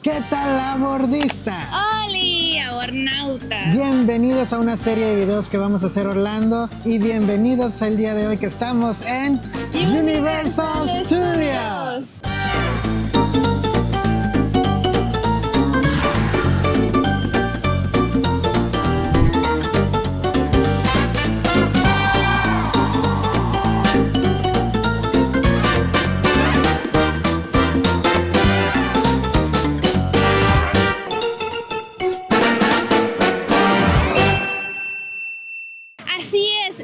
¿Qué tal, abordista? ¡Holi, abornauta! Bienvenidos a una serie de videos que vamos a hacer Orlando y bienvenidos al día de hoy que estamos en Universal Studios.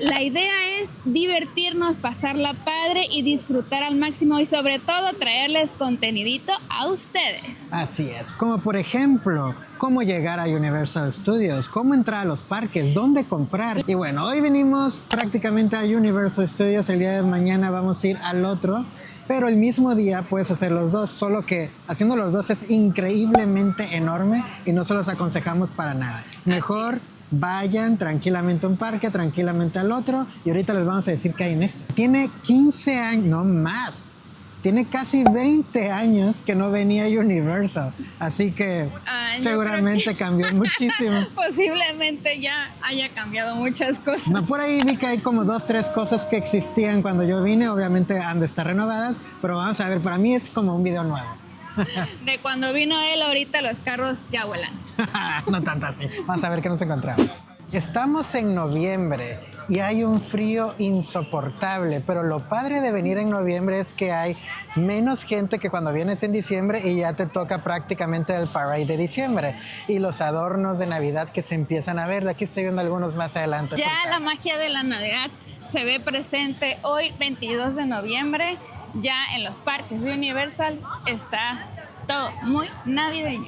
La idea es divertirnos, pasarla padre y disfrutar al máximo y sobre todo traerles contenidito a ustedes. Así es, como por ejemplo, cómo llegar a Universal Studios, cómo entrar a los parques, dónde comprar. Y bueno, hoy venimos prácticamente a Universal Studios, el día de mañana vamos a ir al otro. Pero el mismo día puedes hacer los dos, solo que haciendo los dos es increíblemente enorme y no se los aconsejamos para nada. Mejor vayan tranquilamente a un parque, tranquilamente al otro, y ahorita les vamos a decir qué hay en este. Tiene 15 años, no más. Tiene casi 20 años que no venía a Universal, así que seguramente cambió muchísimo. Posiblemente ya haya cambiado muchas cosas. No, por ahí vi que hay como 2, 3 cosas que existían cuando yo vine, obviamente han de estar renovadas, pero vamos a ver, para mí es como un video nuevo. De cuando vino él, ahorita los carros ya vuelan. No tanto así, vamos a ver qué nos encontramos. Estamos en noviembre y hay un frío insoportable, pero lo padre de venir en noviembre es que hay menos gente que cuando vienes en diciembre y ya te toca prácticamente el parade de diciembre y los adornos de Navidad que se empiezan a ver. De aquí estoy viendo algunos más adelante. Ya la magia de la Navidad se ve presente hoy, 22 de noviembre, ya en los parques de Universal está todo muy navideño.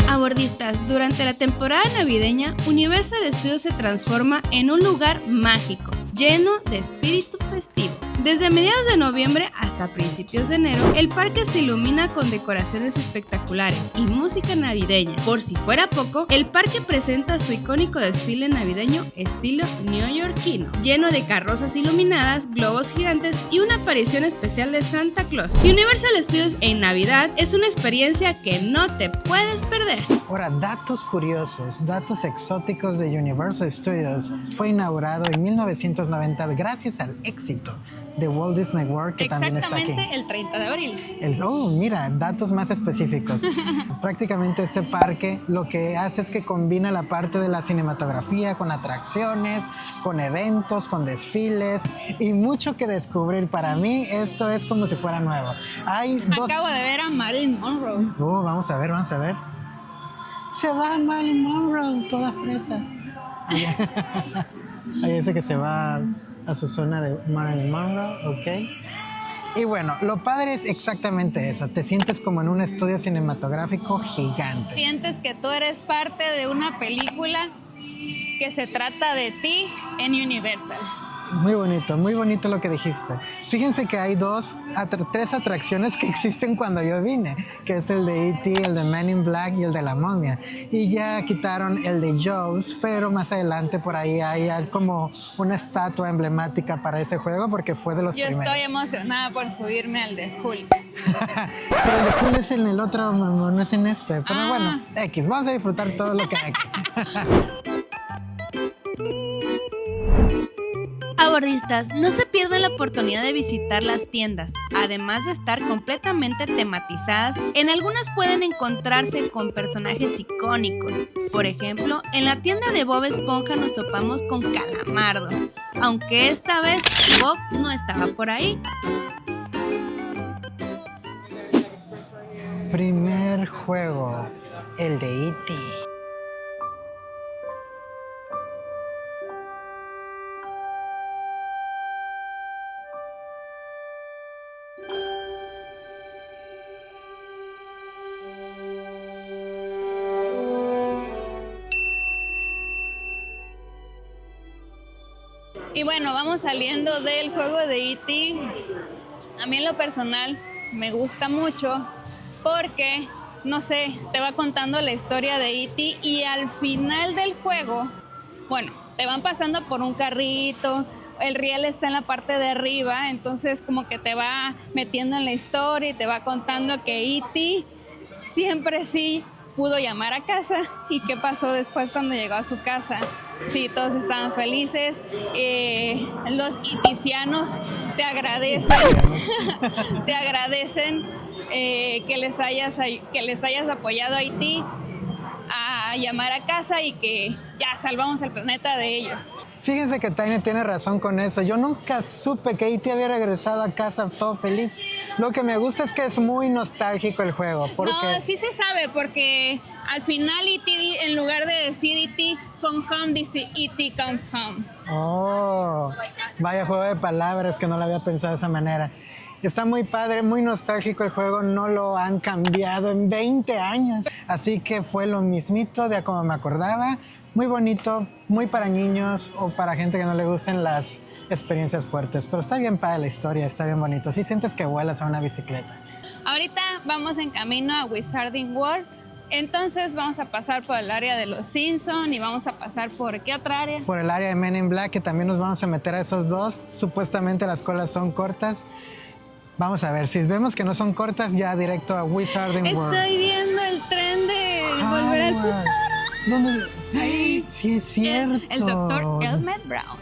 Abordistas, durante la temporada navideña, Universal Studios se transforma en un lugar mágico, lleno de espíritu festivo. Desde mediados de noviembre hasta principios de enero, el parque se ilumina con decoraciones espectaculares y música navideña. Por si fuera poco, el parque presenta su icónico desfile navideño estilo neoyorquino, lleno de carrozas iluminadas, globos gigantes y una aparición especial de Santa Claus. Universal Studios en Navidad es una experiencia que no te puedes perder. Ahora, datos curiosos, datos exóticos de Universal Studios. Fue inaugurado en 1990 gracias al éxito de Walt Disney World, que también está aquí. Exactamente el 30 de abril. Mira, datos más específicos. Prácticamente este parque lo que hace es que combina la parte de la cinematografía con atracciones, con eventos, con desfiles y mucho que descubrir. Para mí esto es como si fuera nuevo. Acabo de ver a Marilyn Monroe. Vamos a ver. Se va Marilyn Monroe, toda fresa. Ahí dice que se va a su zona de Marilyn Monroe, ok. Y bueno, lo padre es exactamente eso. Te sientes como en un estudio cinematográfico gigante. Sientes que tú eres parte de una película que se trata de ti en Universal. Muy bonito lo que dijiste. Fíjense que hay 3 atracciones que existen cuando yo vine, que es el de E.T., el de Men in Black y el de la momia. Y ya quitaron el de Jaws, pero más adelante por ahí hay como una estatua emblemática para ese juego porque fue de los primeros. Yo estoy emocionada por subirme al de Hulk. Pero el de Hulk es en el otro, no es en este. Pero bueno, vamos a disfrutar todo lo que hay aquí. Abordistas, no se pierdan la oportunidad de visitar las tiendas. Además de estar completamente tematizadas, en algunas pueden encontrarse con personajes icónicos. Por ejemplo, en la tienda de Bob Esponja nos topamos con Calamardo, aunque esta vez Bob no estaba por ahí. Primer juego, el de E.T. Y bueno, vamos saliendo del juego de E.T. A mí en lo personal me gusta mucho porque, no sé, te va contando la historia de E.T. y al final del juego, bueno, te van pasando por un carrito, el riel está en la parte de arriba, entonces como que te va metiendo en la historia y te va contando que E.T. siempre sí pudo llamar a casa. ¿Y qué pasó después cuando llegó a su casa? Sí, todos estaban felices. Los iticianos te agradecen, te agradecen que les hayas apoyado a Haití a llamar a casa y que ya salvamos el planeta de ellos. Fíjense que Tiny tiene razón con eso. Yo nunca supe que E.T. había regresado a casa todo feliz. Lo que me gusta es que es muy nostálgico el juego. Porque... No, sí se sabe, porque al final E.T., en lugar de decir E.T. Phone Home, dice E.T. Comes Home. Oh, vaya juego de palabras que no lo había pensado de esa manera. Está muy padre, muy nostálgico el juego, no lo han cambiado en 20 años. Así que fue lo mismito de como me acordaba. Muy bonito, muy para niños o para gente que no le gusten las experiencias fuertes. Pero está bien padre la historia, está bien bonito. Sí sientes que vuelas a una bicicleta. Ahorita vamos en camino a Wizarding World. Entonces vamos a pasar por el área de los Simpsons y vamos a pasar por ¿qué otra área? Por el área de Men in Black, que también nos vamos a meter a esos dos. Supuestamente las colas son cortas. Vamos a ver, si vemos que no son cortas, ya directo a Wizarding World. Estoy viendo el tren de Volver al Futuro. ¿Dónde? Ay, sí, es cierto. El doctor Emmett Brown.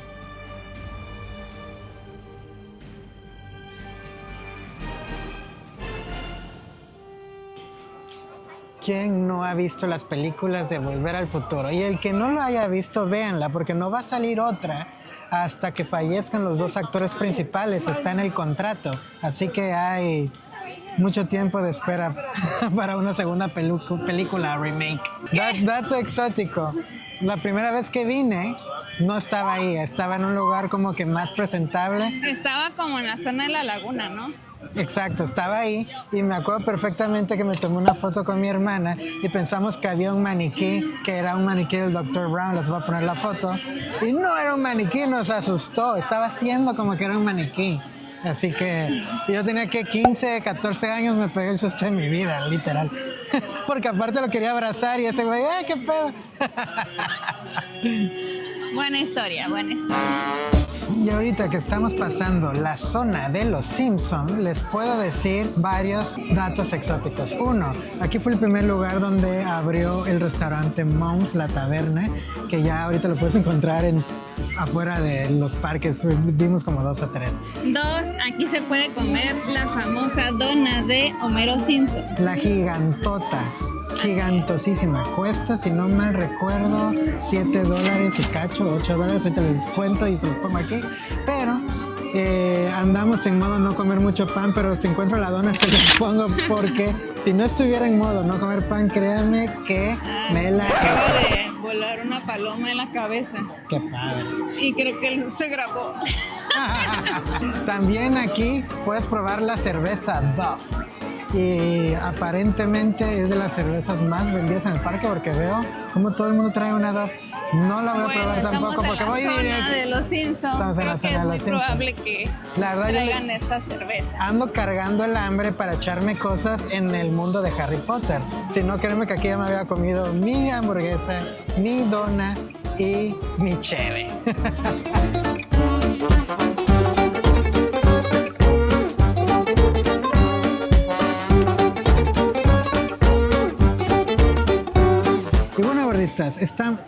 ¿Quién no ha visto las películas de Volver al Futuro? Y el que no lo haya visto, véanla, porque no va a salir otra hasta que fallezcan los dos actores principales. Está en el contrato. Así que hay mucho tiempo de espera para una segunda película remake. Dato exótico. La primera vez que vine, no estaba ahí. Estaba en un lugar como que más presentable. Estaba como en la zona de la laguna, ¿no? Exacto, estaba ahí y me acuerdo perfectamente que me tomé una foto con mi hermana y pensamos que había un maniquí, que era un maniquí del Dr. Brown, les voy a poner la foto, y no era un maniquí, nos asustó, estaba haciendo como que era un maniquí. Así que yo tenía que 15, 14 años, me pegué el susto de mi vida, literal. Porque aparte lo quería abrazar y ese güey, ¡ay, qué pedo! Buena historia, buena historia. Y ahorita que estamos pasando la zona de los Simpsons, les puedo decir varios datos exóticos. Uno, aquí fue el primer lugar donde abrió el restaurante Mom's, la taberna, que ya ahorita lo puedes encontrar afuera de los parques, vimos como 2 o 3. 2, aquí se puede comer la famosa dona de Homero Simpson. La gigantota. Gigantosísima, cuesta, si no mal recuerdo, $7 y cacho, $8, ahorita les descuento y se lo pongo aquí, pero andamos en modo no comer mucho pan, pero si encuentro la dona se los pongo, porque si no estuviera en modo no comer pan, créanme que me la acaba de volar una paloma en la cabeza. Qué padre. Y creo que se grabó. También aquí puedes probar la cerveza Duff. Y aparentemente es de las cervezas más vendidas en el parque, porque veo como todo el mundo trae una Duff. No la voy a probar tampoco porque voy directo. Estamos en la zona de los Simpsons. Creo que es muy probable que traigan esa cerveza. Ando cargando el hambre para echarme cosas en el mundo de Harry Potter. Si no, créeme que aquí ya me había comido mi hamburguesa, mi dona y mi cheve.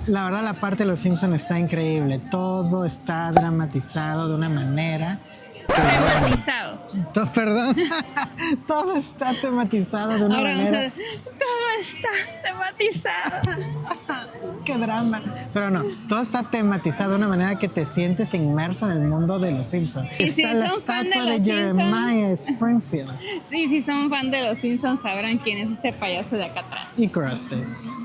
La verdad, la parte de los Simpsons está increíble. Todo está dramatizado de una manera. Tematizado. Perdón. Todo está tematizado de una manera. Todo está tematizado. Qué drama. Pero no, todo está tematizado de una manera que te sientes inmerso en el mundo de los Simpsons. Y está si la son fan estatua de los Jeremiah Springfield. Sí, si son fan de los Simpsons sabrán quién es este payaso de acá atrás. Y Krusty.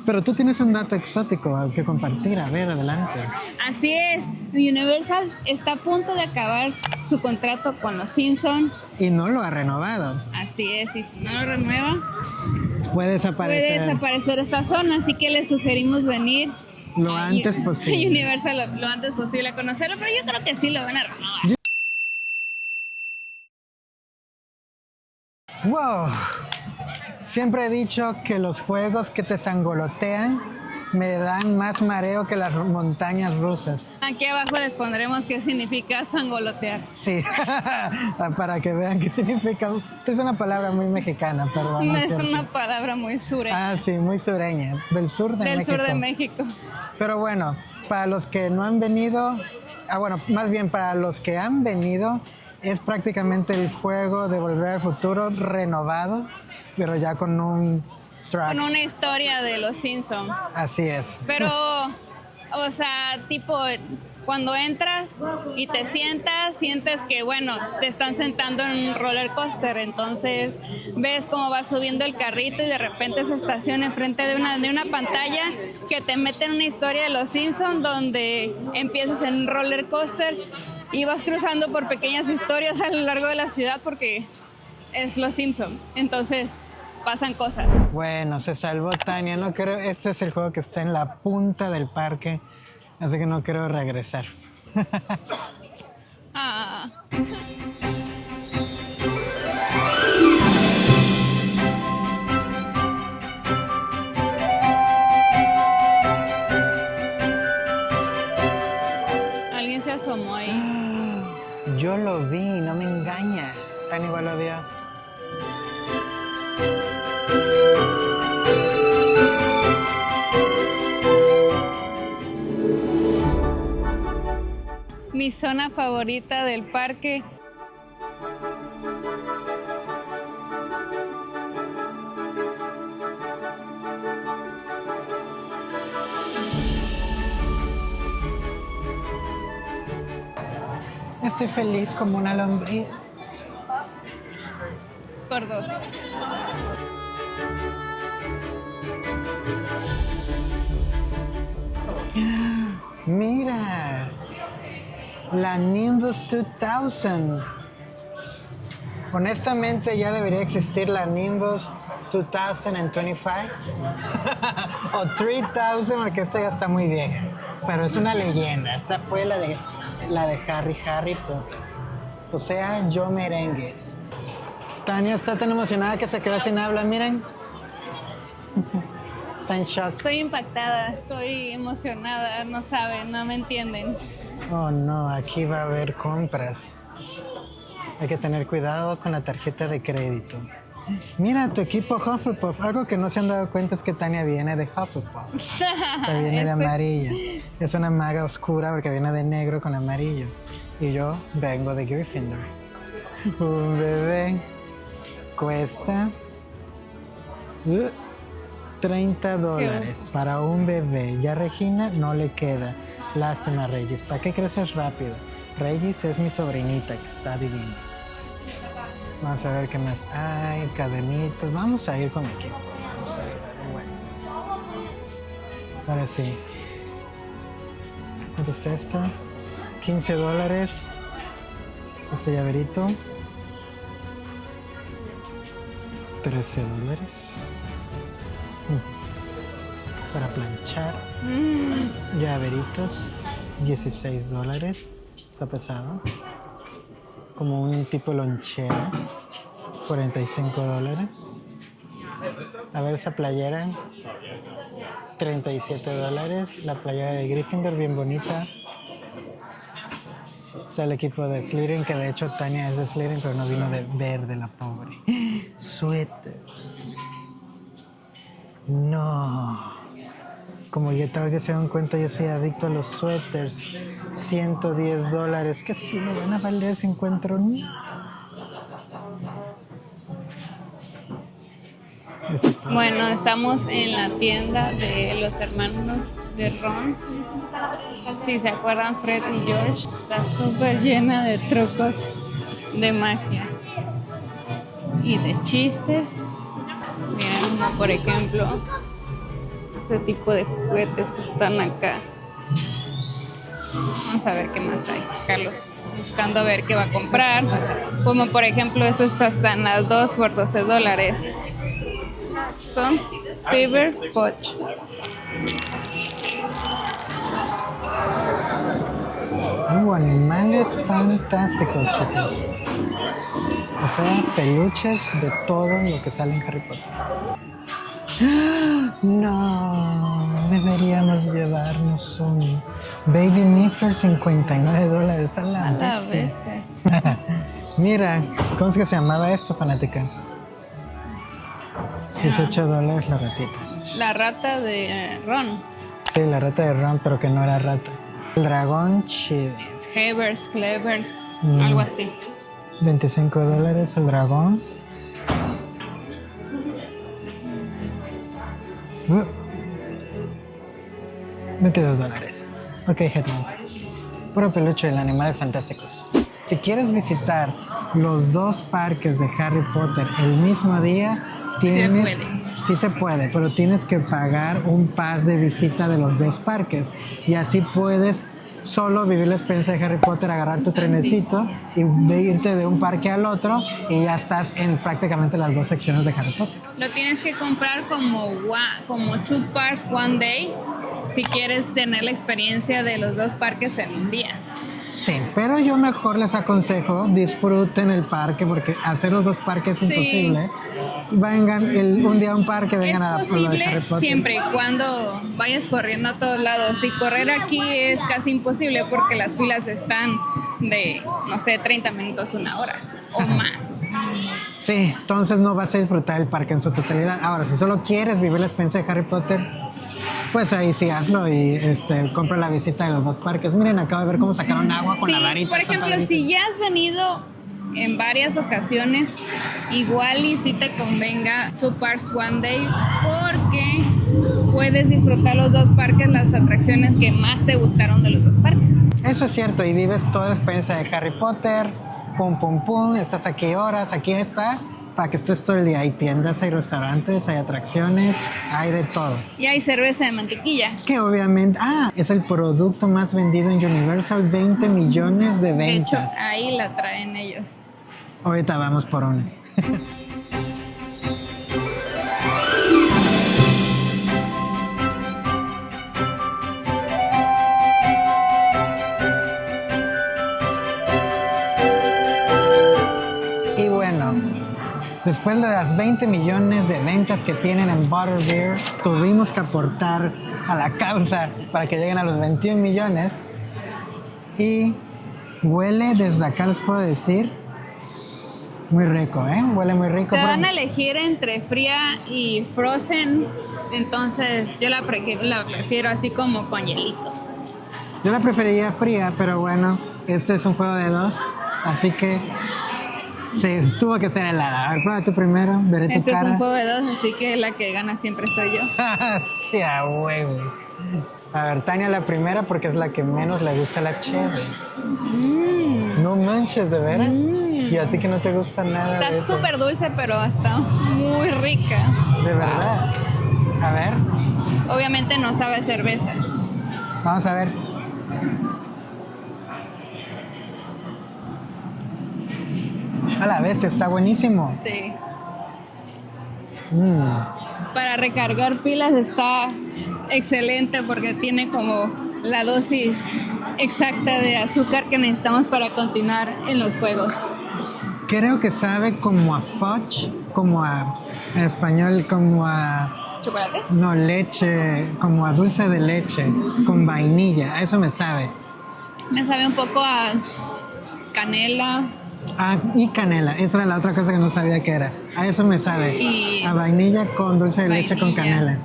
Pero tú tienes un dato exótico que compartir. A ver, adelante. Así es. Universal está a punto de acabar su contrato con los Simpsons. Y no lo ha renovado. Así es. Y si no lo renueva, puede desaparecer esta zona. Así que les sugerimos venir lo antes posible. Universal lo antes posible a conocerlo. Pero yo creo que sí lo van a renovar. Wow. Siempre he dicho que los juegos que te sangolotean me dan más mareo que las montañas rusas. Aquí abajo les pondremos qué significa sangolotear. Sí, para que vean qué significa. Es una palabra muy mexicana, perdón. No ¿no es cierto? una palabra muy sureña. Ah, sí, muy sureña, del sur de México. Del sur de México. Pero bueno, para los que no han venido, bueno, más bien para los que han venido, es prácticamente el juego de Volver al Futuro renovado, pero ya con un track. Con una historia de los Simpsons. Así es. Pero, o sea, tipo, cuando entras y te sientas, sientes que, bueno, te están sentando en un roller coaster. Entonces, ves cómo va subiendo el carrito y de repente se estaciona enfrente de una pantalla que te mete en una historia de los Simpsons donde empiezas en un roller coaster y vas cruzando por pequeñas historias a lo largo de la ciudad porque es los Simpsons. Entonces, pasan cosas. Bueno, se salvó Tania. No creo, este es el juego que está en la punta del parque, así que no creo regresar. Ah. Alguien se asomó ahí. Yo lo vi, no me engaña. Tania igual lo vio. Mi zona favorita del parque. Estoy feliz como una lombriz. Por dos. Mira, la Nimbus 2000. Honestamente ya debería existir la Nimbus 2025 o 3000 porque esta ya está muy vieja, pero es una leyenda. Esta fue la de Harry Potter, o sea, yo merengues. Tania está tan emocionada que se quedó sin habla, miren. Está en shock. Estoy impactada, estoy emocionada, no saben, no me entienden. Oh no, aquí va a haber compras. Hay que tener cuidado con la tarjeta de crédito. Mira, tu equipo Hufflepuff. Algo que no se han dado cuenta es que Tania viene de Hufflepuff. Que viene de amarilla. Es una maga oscura porque viene de negro con amarillo. Y yo vengo de Gryffindor. Un bebé cuesta $30 para un bebé. Ya a Regina no le queda. Lástima, Regis. ¿Para qué creces rápido? Regis es mi sobrinita que está divina. Vamos a ver qué más hay. Cadenitas. Vamos a ir con mi equipo. Vamos a ir. Bueno. Ahora sí. ¿Cuánto está esto? $15. Este llaverito. $13. Para planchar. Llaveritos. $16. Está pesado. Como un tipo lonchera. $45. A ver esa playera. $37. La playera de Gryffindor, bien bonita. Está el equipo de Slytherin, que de hecho Tania es de Slytherin, pero no vino de verde, la pobre. Suéteres. No. Como ya tal vez se dan cuenta, yo soy adicto a los suéteres. $110. ¿Qué si me van a valer si encuentro? Bueno, estamos en la tienda de los hermanos de Ron. Si se acuerdan, Fred y George. Está súper llena de trucos de magia y de chistes. Miren, como por ejemplo, este tipo de juguetes que están acá. Vamos a ver qué más hay. Carlos buscando a ver qué va a comprar. Como por ejemplo, esto está hasta en las 2 por $12. Son Paper Scotch. Animales fantásticos, chicos. O sea, peluches de todo lo que sale en Harry Potter. No, de deberíamos llevarnos un Baby Niffler, $59 a la bestia. Mira, ¿cómo es que se llamaba esto, fanática? $18 la ratita. La rata de Ron. Sí, la rata de Ron, pero que no era rata. El dragón chido. Es Hebers, Clevers, algo así. $25 el dragón. $22. Ok, Hetman. Puro peluche de Animales Fantásticos. Si quieres visitar los dos parques de Harry Potter el mismo día, tienes... Sí se puede, pero tienes que pagar un pass de visita de los dos parques. Y así puedes solo vivir la experiencia de Harry Potter, agarrar tu trenecito y irte de un parque al otro y ya estás en prácticamente las dos secciones de Harry Potter. Lo tienes que comprar como 2 parks one day si quieres tener la experiencia de los dos parques en un día. Sí, pero yo mejor les aconsejo disfruten el parque porque hacer los dos parques es imposible. Vengan un día a un parque, vengan a lo de Harry Potter. Siempre y cuando vayas corriendo a todos lados. Y correr aquí es casi imposible porque las filas están de, no sé, 30 minutos, 1 hora o más. Sí, entonces no vas a disfrutar el parque en su totalidad. Ahora, si solo quieres vivir la experiencia de Harry Potter, pues ahí sí hazlo y compra la visita de los dos parques. Miren, acabo de ver cómo sacaron agua con la varita. Por ejemplo, si ya has venido en varias ocasiones, igual y si te convenga 2 parks one day porque puedes disfrutar los dos parques, las atracciones que más te gustaron de los dos parques. Eso es cierto, y vives toda la experiencia de Harry Potter, pum, pum, pum, estás aquí horas, aquí está, para que estés todo el día. Hay tiendas, hay restaurantes, hay atracciones, hay de todo. Y hay cerveza de mantequilla. Que obviamente, es el producto más vendido en Universal, 20 millones de ventas. De hecho, ahí la traen ellos. Ahorita vamos por una. Y bueno, después de las 20 millones de ventas que tienen en Butterbeer, tuvimos que aportar a la causa para que lleguen a los 21 millones. Y huele, desde acá les puedo decir, muy rico, ¿eh? Huele muy rico. Te van a elegir entre fría y frozen, entonces yo la prefiero así como con hielito. Yo la preferiría fría, pero bueno, este es un juego de 2, así que sí, tuvo que ser helada. A ver, prueba tú primero, veré tu cara. Este es un juego de 2, así que la que gana siempre soy yo. Sí, a huevos. A ver, Tania la primera porque es la que menos le gusta la cheve. No manches, ¿de veras? Y a ti que no te gusta nada de eso. Está súper dulce, pero está muy rica. De verdad. A ver. Obviamente no sabe a cerveza. Vamos a ver. A la vez, está buenísimo. Sí. Para recargar pilas está excelente porque tiene como la dosis exacta de azúcar que necesitamos para continuar en los juegos. Creo que sabe como a fudge, como a, en español, como a... ¿Chocolate? No, leche, como a dulce de leche, con vainilla, a eso me sabe. Me sabe un poco a canela. Y canela, esa era la otra cosa que no sabía que era. A eso me sabe. Y a vainilla con dulce de leche con canela.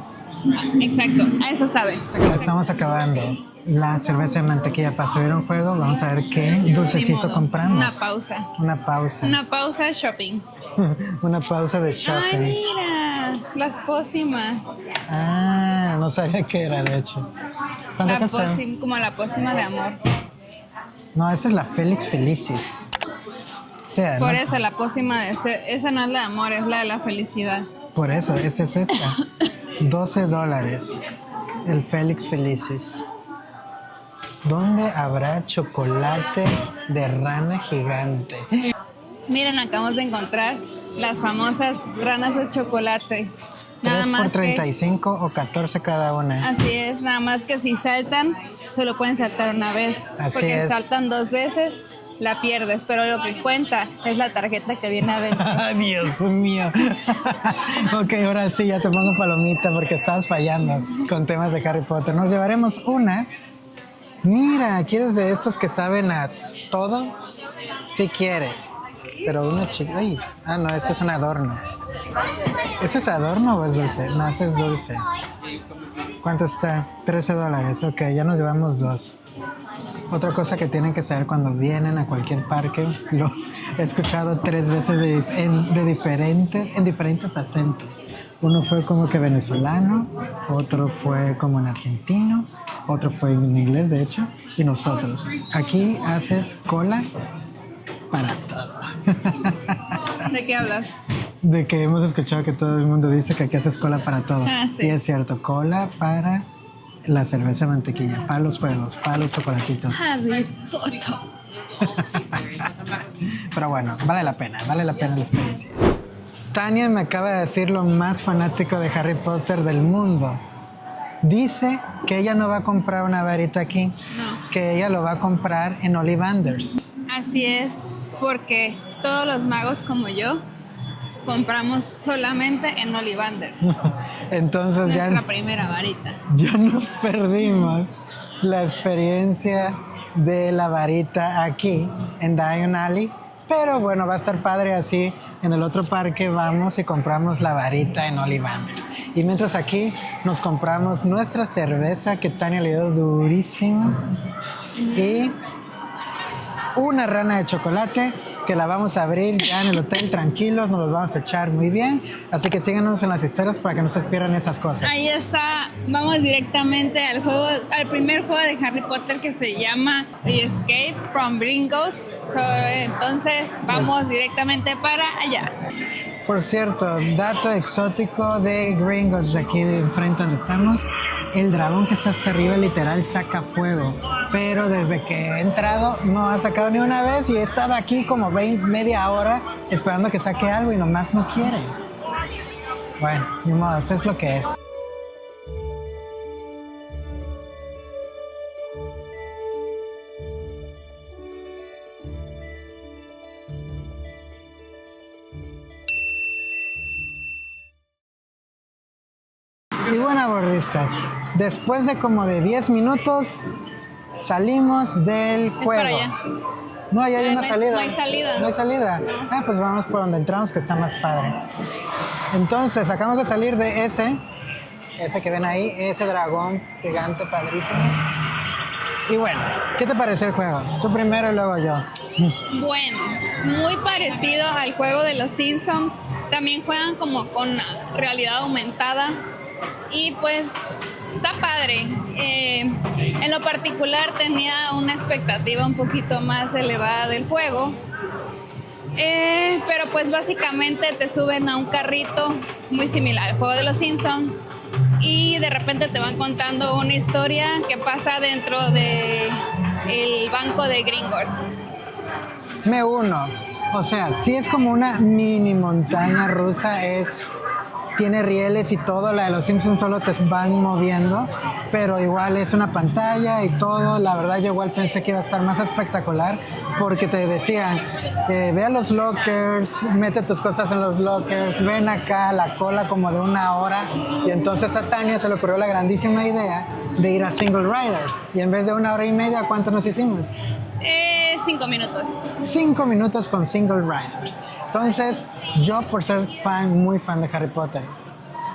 Exacto, a eso sabe. Estamos acabando la cerveza de mantequilla para subir un juego. Vamos a ver qué dulcecito compramos. Una pausa. Una pausa. Una pausa de shopping. Una pausa de shopping. Ay, mira, las pócimas. No sabía qué era, de hecho. Como la pócima de amor. No, esa es la Felix Felicis. O sea, Por ¿no? eso la pócima de esa no es la de amor, es la de la felicidad. Por eso, esa es esta. $12. El Felix Felicis. ¿Dónde habrá chocolate de rana gigante? Miren, acabamos de encontrar las famosas ranas de chocolate. Nada 3 más por 35 o 14 cada una. Así es, nada más que si saltan, solo pueden saltar una vez. Así porque es. saltan 2 veces, la pierdes, pero lo que cuenta es la tarjeta que viene adentro. Dios mío. Ok, ahora sí, ya te pongo palomita porque estabas fallando con temas de Harry Potter. Nos llevaremos una. Mira, ¿quieres de estos que saben a todo? Sí quieres. Pero una chica... Ay, no, este es un adorno. ¿Este es adorno o es dulce? No, este es dulce. ¿Cuánto está? $13. Ok, ya nos llevamos 2. Otra cosa que tienen que saber cuando vienen a cualquier parque, lo he escuchado 3 veces en diferentes acentos. Uno fue como que venezolano, otro fue como en argentino, otro fue en inglés de hecho, y nosotros. Aquí haces cola para todo. ¿De qué hablas? De que hemos escuchado que todo el mundo dice que aquí haces cola para todo. Sí. Y es cierto, cola para la cerveza de mantequilla, para los juegos, para los chocolatitos. Harry Potter. Pero bueno, vale la pena la experiencia. Tania me acaba de decir lo más fanático de Harry Potter del mundo. Dice que ella no va a comprar una varita aquí, No. que ella lo va a comprar en Ollivanders. Así es, porque todos los magos como yo compramos solamente en Ollivanders. Entonces Nuestra primera varita. ya nos perdimos la experiencia de la varita aquí en Diagon Alley. Pero bueno, va a estar padre así. En el otro parque vamos y compramos la varita en Ollivanders. Y mientras aquí nos compramos nuestra cerveza que Tania le dio durísima. Y una rana de chocolate que la vamos a abrir ya en el hotel tranquilos, nos los vamos a echar muy bien. Así que síganos en las historias para que no se pierdan esas cosas. Ahí está, vamos directamente al primer juego de Harry Potter que se llama Escape from Gringotts. Entonces vamos directamente para allá. Por cierto, dato exótico de Gringotts, de aquí de enfrente donde estamos, el dragón que está hasta arriba literal saca fuego, pero desde que he entrado no ha sacado ni una vez y he estado aquí como media hora esperando que saque algo y nomás no quiere. Bueno, ni modo, eso es lo que es. Y bueno, abordistas, después de como de 10 minutos salimos del juego. Es para allá. No, ahí hay una salida. No hay salida. No hay salida. No. Pues vamos por donde entramos que está más padre. Entonces, acabamos de salir de ese que ven ahí, ese dragón gigante padrísimo. Y bueno, ¿qué te pareció el juego? Tú primero y luego yo. Bueno, muy parecido al juego de los Simpsons. También juegan como con realidad aumentada. Y pues está padre. En lo particular tenía una expectativa un poquito más elevada del juego. Pero pues básicamente te suben a un carrito muy similar al juego de los Simpsons. Y de repente te van contando una historia que pasa dentro de el banco de Gringotts. Me uno. O sea, sí es como una mini montaña rusa, tiene rieles y todo, la de los Simpsons solo te van moviendo, pero igual es una pantalla y todo. La verdad yo igual pensé que iba a estar más espectacular porque te decían, ve a los lockers, mete tus cosas en los lockers, ven acá, la cola como de 1 hora, y entonces a Tania se le ocurrió la grandísima idea de ir a Single Riders, y en vez de 1 hora y media, ¿cuánto nos hicimos? 5 minutos. 5 minutos con Single Riders. Entonces, yo por ser muy fan de Harry Potter,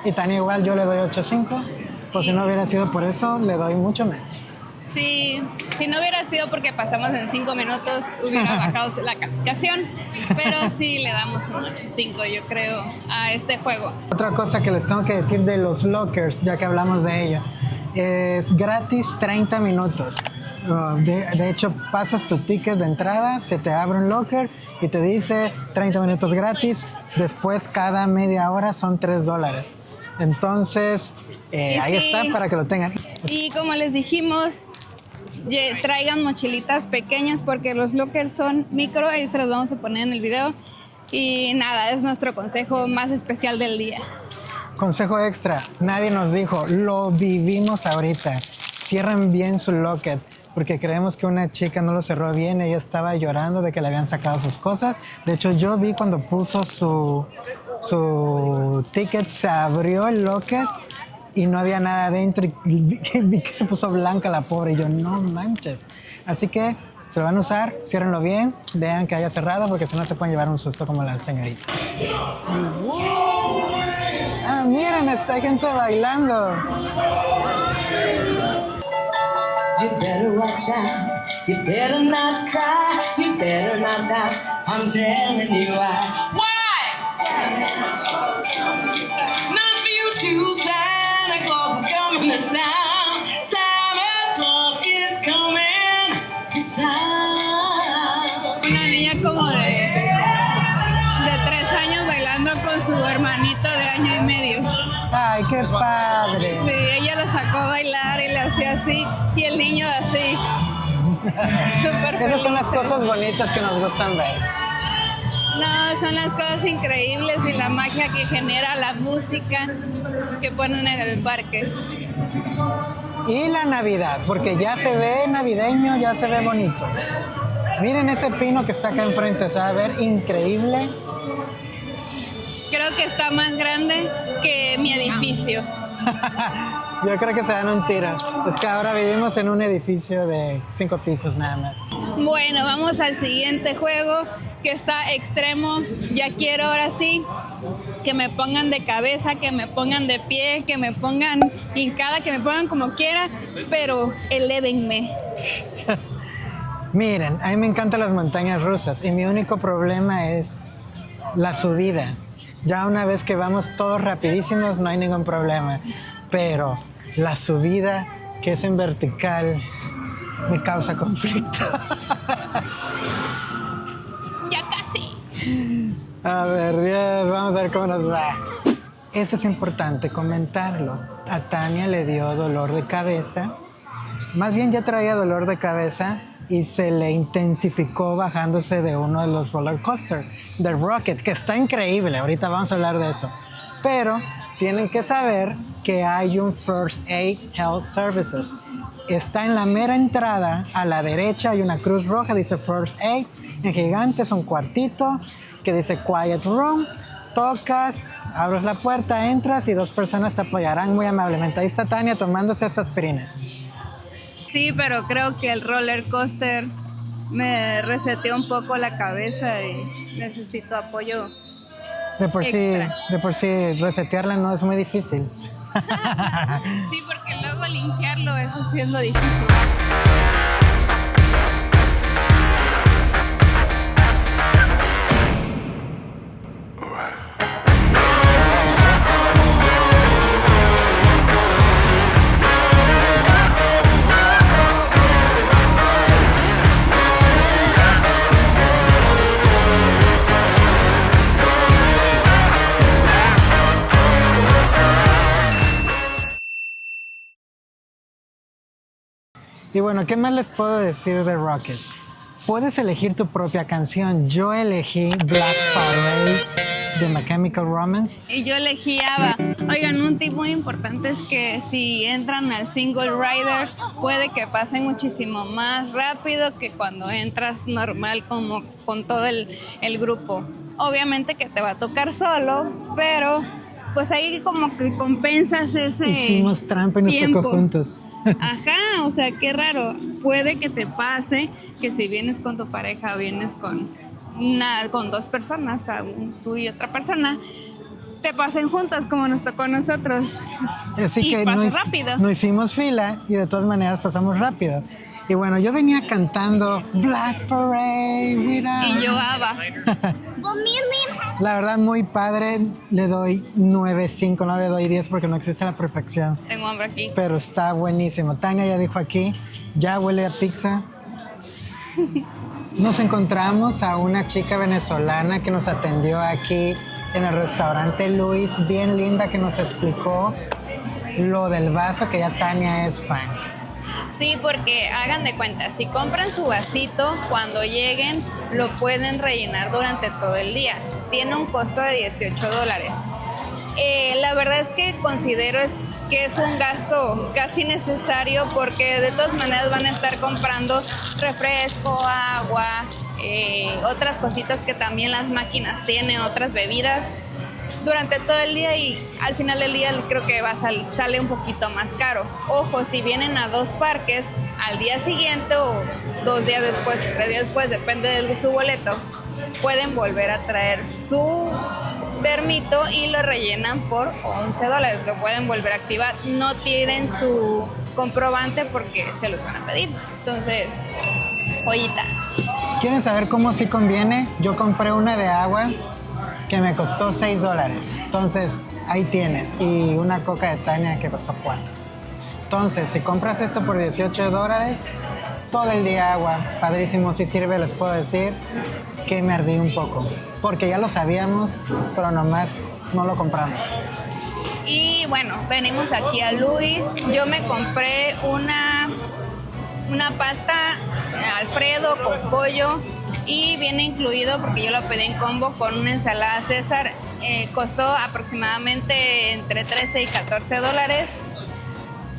y Tania igual, yo le doy 8.5, pues si no hubiera sido por eso, le doy mucho menos. Sí, si no hubiera sido porque pasamos en 5 minutos, hubiera bajado la calificación, pero sí le damos un 8.5, yo creo, a este juego. Otra cosa que les tengo que decir de los lockers, ya que hablamos de ello, es gratis 30 minutos. De hecho, pasas tu ticket de entrada, se te abre un locker y te dice 30 minutos gratis. Después, cada media hora son $3. Entonces, ahí sí, está para que lo tengan. Y como les dijimos, traigan mochilitas pequeñas porque los lockers son micro, ahí se los vamos a poner en el video. Y nada, es nuestro consejo más especial del día. Consejo extra, nadie nos dijo, lo vivimos ahorita. Cierren bien su locker. porque creemos que una chica no lo cerró bien. Ella estaba llorando de que le habían sacado sus cosas. De hecho, yo vi cuando puso su ticket, se abrió el locket y no había nada adentro. Y vi que se puso blanca la pobre. Y yo, no manches. Así que se lo van a usar, ciérrenlo bien, vean que haya cerrado, porque si no se pueden llevar un susto como la señorita. Ah, miren, está gente bailando. You better watch out, you better not cry, you better not doubt, I'm telling you why. Not for you too, Santa Claus is coming to town. Santa Claus is coming to town. Una niña como de 3 años bailando con su hermanito de año y medio. ¡Ay, qué padre! Sí, ella lo sacó a bailar y le hacía así, y el niño así. Súper feliz. Esas son las cosas bonitas que nos gustan ver. No, son las cosas increíbles y la magia que genera la música que ponen en el parque. Y la Navidad, porque ya se ve navideño, ya se ve bonito. Miren ese pino que está acá enfrente, se va a ver increíble. Creo que está más grande que mi edificio. Yo creo que se dan un tiro. Es que ahora vivimos en un edificio de 5 pisos nada más. Bueno, vamos al siguiente juego que está extremo. Ya quiero ahora sí que me pongan de cabeza, que me pongan de pie, que me pongan hincada, que me pongan como quiera, pero elévenme. Miren, a mí me encantan las montañas rusas y mi único problema es la subida. Ya una vez que vamos todos rapidísimos no hay ningún problema, pero la subida que es en vertical me causa conflicto. Ya casi. A ver, Dios, vamos a ver cómo nos va. Eso es importante comentarlo. A Tania le dio dolor de cabeza. Más bien ya traía dolor de cabeza y se le intensificó bajándose de uno de los roller coasters, del Rocket, que está increíble. Ahorita vamos a hablar de eso. Pero tienen que saber que hay un First Aid Health Services. Está en la mera entrada, a la derecha hay una cruz roja, dice First Aid. En gigante es un cuartito que dice Quiet Room. Tocas, abres la puerta, entras y 2 personas te apoyarán muy amablemente. Ahí está Tania tomándose esa aspirina. Sí, pero creo que el roller coaster me reseteó un poco la cabeza y necesito apoyo. De por sí resetearla no es muy difícil. Sí, porque luego limpiarlo, eso sí es lo difícil. Y bueno, ¿qué más les puedo decir de Rocket? Puedes elegir tu propia canción. Yo elegí Black Parade de My Chemical Romance. Y yo elegí ABBA. Oigan, un tip muy importante es que si entran al single rider, puede que pasen muchísimo más rápido que cuando entras normal como con todo el grupo. Obviamente que te va a tocar solo, pero pues ahí como que compensas ese Hicimos trampa y nos tiempo. tocó juntos. Ajá, o sea, qué raro. Puede que te pase que si vienes con tu pareja, vienes con 2 personas, tú y otra persona, te pasen juntas como nos tocó a nosotros. Así y que pasa rápido. no hicimos fila y de todas maneras pasamos rápido. Y bueno, yo venía cantando Black Parade, mira. Y yo ABBA. La verdad, muy padre. Le doy 9.5, no le doy 10 porque no existe la perfección. Tengo hambre aquí. Pero está buenísimo. Tania ya dijo aquí, ya huele a pizza. Nos encontramos a una chica venezolana que nos atendió aquí en el restaurante Luis, bien linda, que nos explicó lo del vaso, que ya Tania es fan. Sí, porque hagan de cuenta, si compran su vasito, cuando lleguen lo pueden rellenar durante todo el día. Tiene un costo de $18. La verdad es que considero que es un gasto casi necesario porque de todas maneras van a estar comprando refresco, agua, otras cositas que también las máquinas tienen, otras bebidas durante todo el día y al final del día creo que sale un poquito más caro. Ojo, si vienen a 2 parques al día siguiente o 2 días después, 3 días después, depende de su boleto, pueden volver a traer su termito y lo rellenan por $11, lo pueden volver a activar. No tienen su comprobante porque se los van a pedir. Entonces, joyita. ¿Quieren saber cómo sí conviene? Yo compré una de agua que me costó $6. Entonces, ahí tienes. Y una coca de Tania que costó $4. Entonces, si compras esto por $18, todo el día agua. Padrísimo, sí sirve, les puedo decir que me ardí un poco. Porque ya lo sabíamos, pero nomás no lo compramos. Y bueno, venimos aquí a Luis. Yo me compré una pasta Alfredo con pollo y viene incluido, porque yo lo pedí en combo, con una ensalada César. Costó aproximadamente entre $13 y $14.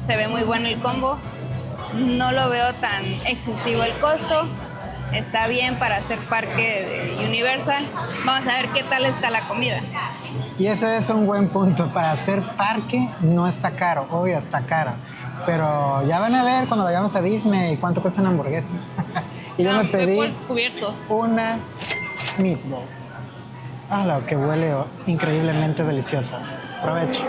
Se ve muy bueno el combo. No lo veo tan excesivo el costo. Está bien para hacer parque de Universal. Vamos a ver qué tal está la comida. Y ese es un buen punto. Para hacer parque no está caro. Obvio, está caro. Pero ya van a ver cuando vayamos a Disney cuánto cuesta una hamburguesa. Y yo me pedí una meatball. ¡Hala! Que huele increíblemente delicioso. Provecho.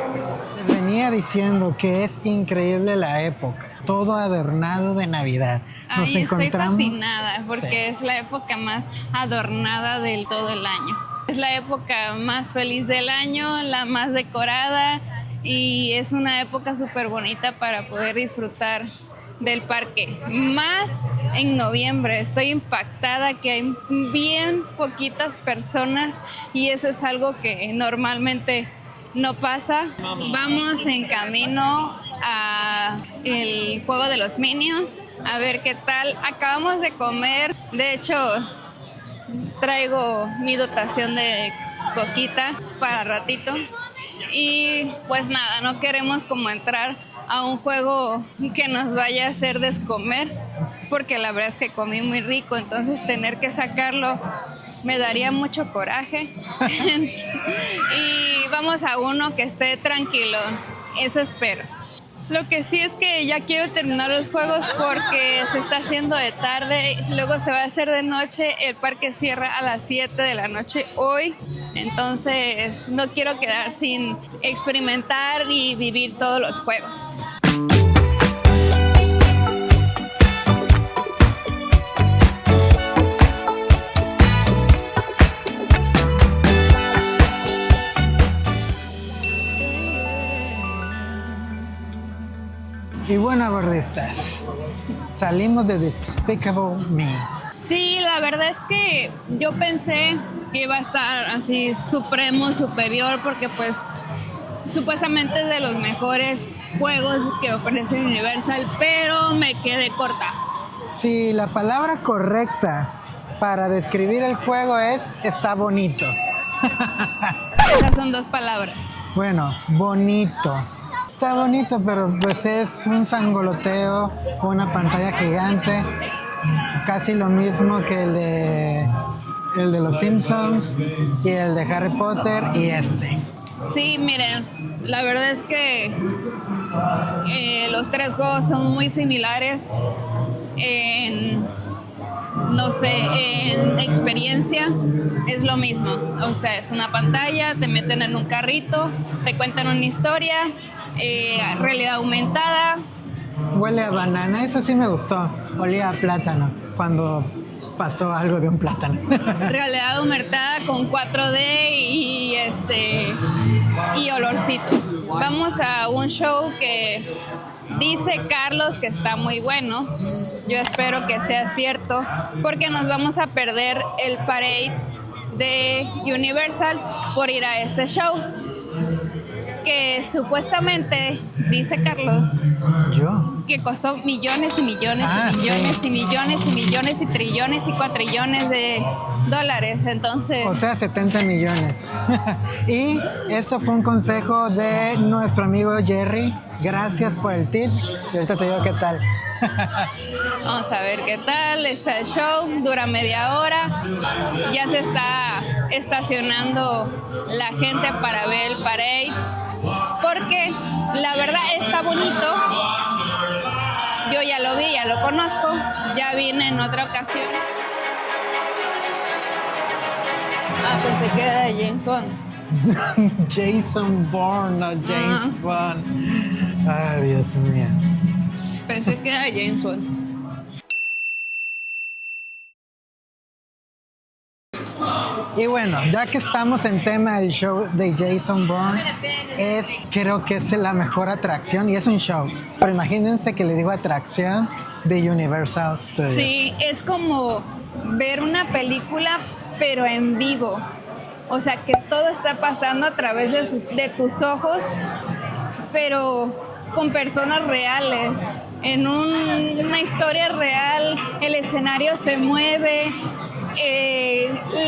Les venía diciendo que es increíble la época. Todo adornado de Navidad. Nos encontramos... Estoy fascinada porque sí, es la época más adornada del todo el año. Es la época más feliz del año, la más decorada y es una época súper bonita para poder disfrutar del parque. Más en noviembre. Estoy impactada que hay bien poquitas personas y eso es algo que normalmente no pasa. Vamos en camino a el juego de los Minions, a ver qué tal. Acabamos de comer, de hecho traigo mi dotación de coquita para ratito y pues nada, no queremos como entrar a un juego que nos vaya a hacer descomer porque la verdad es que comí muy rico, entonces tener que sacarlo me daría mucho coraje. Y vamos a uno que esté tranquilo, eso espero. Lo que sí es que ya quiero terminar los juegos porque se está haciendo de tarde, luego se va a hacer de noche, el parque cierra a las 7 de la noche hoy, entonces no quiero quedar sin experimentar y vivir todos los juegos. Y bueno, gordistas, salimos de Despicable Me. Sí, la verdad es que yo pensé que iba a estar así supremo, superior, porque pues supuestamente es de los mejores juegos que ofrece Universal, pero me quedé corta. Sí, la palabra correcta para describir el juego es está bonito. Esas son 2 palabras. Bueno, bonito. Está bonito, pero pues es un sangoloteo con una pantalla gigante, casi lo mismo que el de los Simpsons y el de Harry Potter y este. Sí, miren, la verdad es que los 3 juegos son muy similares no sé, en experiencia es lo mismo. O sea, es una pantalla, te meten en un carrito, te cuentan una historia, realidad aumentada. Huele a banana, eso sí me gustó. Olía a plátano cuando pasó algo de un plátano. Realidad aumentada con 4D y olorcito. Vamos a un show que dice Carlos que está muy bueno. Yo espero que sea cierto porque nos vamos a perder el parade de Universal por ir a este show que supuestamente dice Carlos ¿Yo? que costó millones y millones y millones y millones y millones y trillones y cuatrillones de dólares, entonces... O sea, 70 millones. Y esto fue un consejo de nuestro amigo Jerry. Gracias por el tip. Y ahorita te digo qué tal. Vamos a ver qué tal está el show. Dura media hora. Ya se está estacionando la gente para ver el parade. Porque la verdad está bonito. Yo ya lo vi, ya lo conozco. Ya vine en otra ocasión. Pensé que era de James Bond. Jason Bourne, no James Bond. Ay, Dios mío. Pensé que era James Bond. Y bueno, ya que estamos en tema del show de Jason Bourne, creo que es la mejor atracción y es un show. Pero imagínense que le digo atracción de Universal Studios. Sí, es como ver una película pero en vivo. O sea, que todo está pasando a través de tus ojos, pero con personas reales. En una historia real, el escenario se mueve,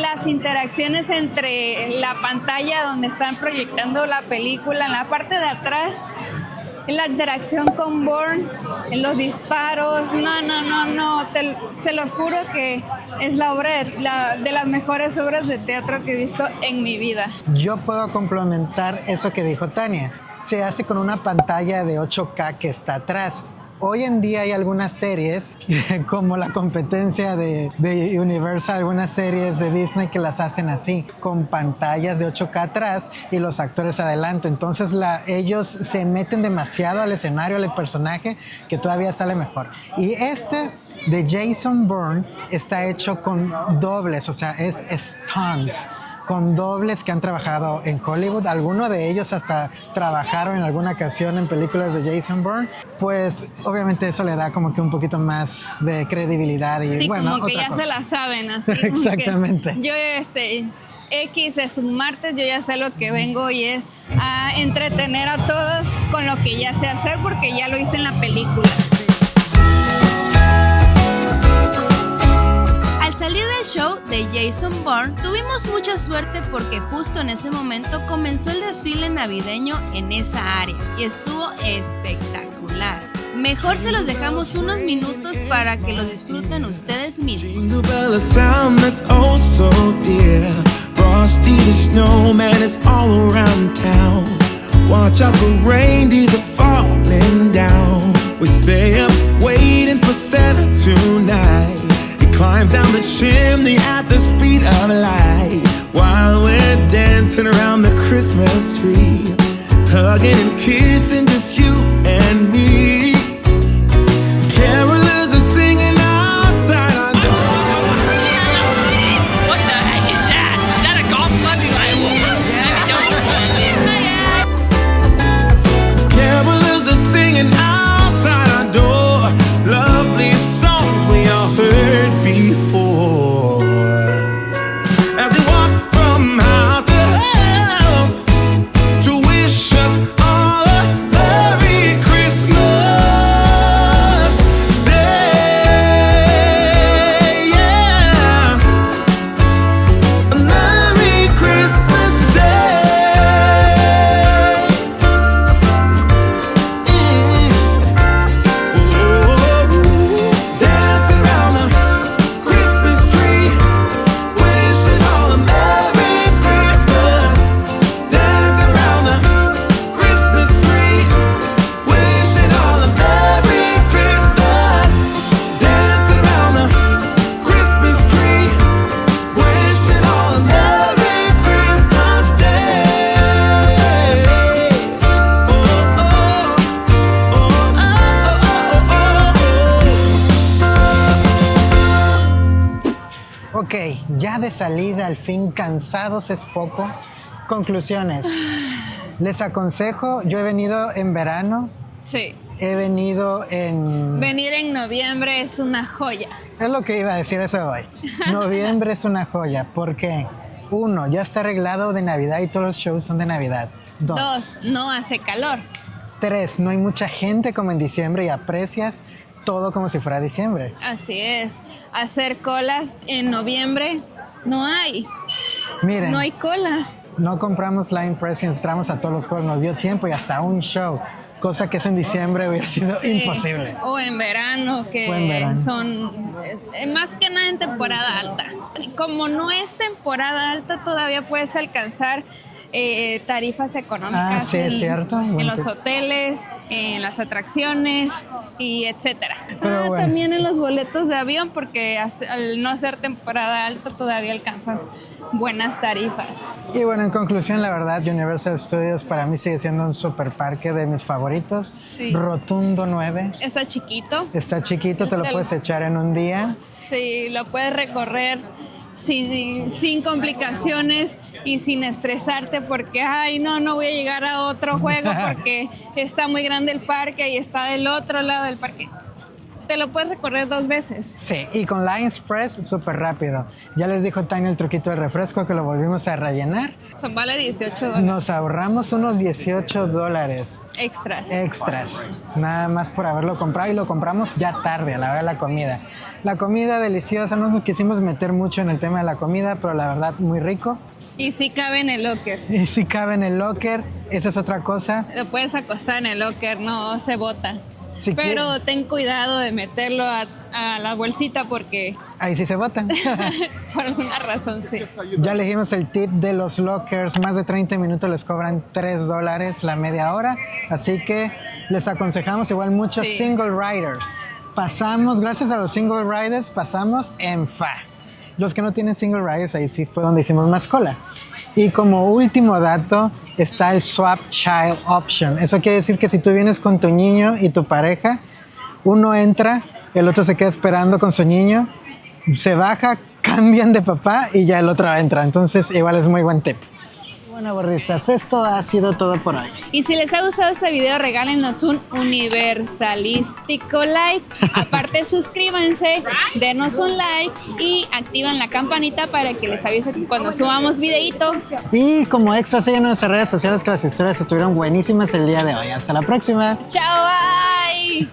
las interacciones entre la pantalla donde están proyectando la película, en la parte de atrás, la interacción con Bourne, los disparos, se los juro que es la obra de las mejores obras de teatro que he visto en mi vida. Yo puedo complementar eso que dijo Tania. Se hace con una pantalla de 8K que está atrás. Hoy en día hay algunas series, como la competencia de Universal, algunas series de Disney que las hacen así, con pantallas de 8K atrás y los actores adelante. Entonces ellos se meten demasiado al escenario, al personaje, que todavía sale mejor. Y este de Jason Bourne está hecho con dobles, o sea, es stunts, con dobles que han trabajado en Hollywood. Algunos de ellos hasta trabajaron en alguna ocasión en películas de Jason Bourne. Pues obviamente eso le da como que un poquito más de credibilidad y sí, bueno, como que ya se la saben así. Exactamente. Yo X es un martes, yo ya sé lo que vengo y es a entretener a todos con lo que ya sé hacer porque ya lo hice en la película. Salir del show de Jason Bourne, tuvimos mucha suerte porque justo en ese momento comenzó el desfile navideño en esa área y estuvo espectacular. Mejor se los dejamos unos minutos para que lo disfruten ustedes mismos. Frosty the snowman is all around town. Watch out for reindeers are falling down. We stay up waiting for Santa tonight. Climbs down the chimney at the speed of light while we're dancing around the Christmas tree, hugging and kissing just you and me. Carolers are singing outside our door. What the heck is that? Is that a golf club? Carolers are singing outside our door. Lovely songs we all heard before. As we walk from house to house to wish us all a Merry Christmas Day, yeah. A Merry Christmas Day. Dance around the Christmas tree, wishing all a Merry Christmas. Dance around the Christmas tree, wishing all a Merry Christmas. Dance around the Christmas tree, wishing all a Merry Christmas Day. Ok, ya de salida, al fin cansados es poco. Conclusiones. Les aconsejo, yo he venido en verano, Sí, he venido en... venir en noviembre es una joya. Es lo que iba a decir eso hoy. Noviembre es una joya. ¿Por qué? 1, ya está arreglado de Navidad y todos los shows son de Navidad. 2, no hace calor. 3, no hay mucha gente como en diciembre y aprecias todo como si fuera diciembre. Así es, hacer colas en noviembre no hay. Miren, No hay colas. no compramos Line Press y entramos a todos los juegos. Nos dio tiempo y hasta un show. Cosa que es en diciembre hubiera sido Sí. imposible. O en verano, que O en verano. son más que nada en temporada alta. Como no es temporada alta, todavía puedes alcanzar tarifas económicas Ah, sí, es cierto. en Buen los tip. hoteles, en las atracciones y etcétera. Pero bueno. También en los boletos de avión, porque al no ser temporada alta todavía alcanzas buenas tarifas. Y bueno, en conclusión, la verdad, Universal Studios para mí sigue siendo un super parque de mis favoritos. Sí. Rotundo 9. Está chiquito. Está chiquito, te lo Te lo- puedes echar en un día. Sí, lo puedes recorrer sin complicaciones y sin estresarte porque, ay, no voy a llegar a otro juego porque está muy grande el parque y está del otro lado del parque. Te lo puedes recorrer 2 veces. Sí, y con Line Express súper rápido. Ya les dijo Tania el truquito del refresco que lo volvimos a rellenar. Vale $18 Nos ahorramos unos $18 extras. extras, nada más por haberlo comprado, y lo compramos ya tarde, a la hora de la comida. La comida deliciosa, no nos quisimos meter mucho en el tema de la comida, pero la verdad muy rico. Y sí cabe en el locker. Y si cabe en el locker, esa es otra cosa. Lo puedes acostar en el locker, no se bota. Si Pero ten cuidado de meterlo a la bolsita porque Ahí sí se botan. por alguna razón sí. Ya elegimos el tip de los lockers. Más de 30 minutos les cobran $3 la media hora. Así que les aconsejamos igual muchos Sí. single riders. Pasamos, gracias a los single riders, pasamos en fa. Los que no tienen single riders, ahí sí fue donde hicimos más cola. Y como último dato, está el Swap Child Option. Eso quiere decir que si tú vienes con tu niño y tu pareja, uno entra, el otro se queda esperando con su niño, se baja, cambian de papá y ya el otro entra. Entonces igual es muy buen tip. Bueno, bordistas, esto ha sido todo por hoy. Y si les ha gustado este video, regálenos un universalístico like. Aparte, suscríbanse, denos un like y activan la campanita para que les avise cuando subamos videito. Y como extra, síguenos en nuestras redes sociales, que las historias estuvieron buenísimas el día de hoy. Hasta la próxima. ¡Chao! ¡Bye!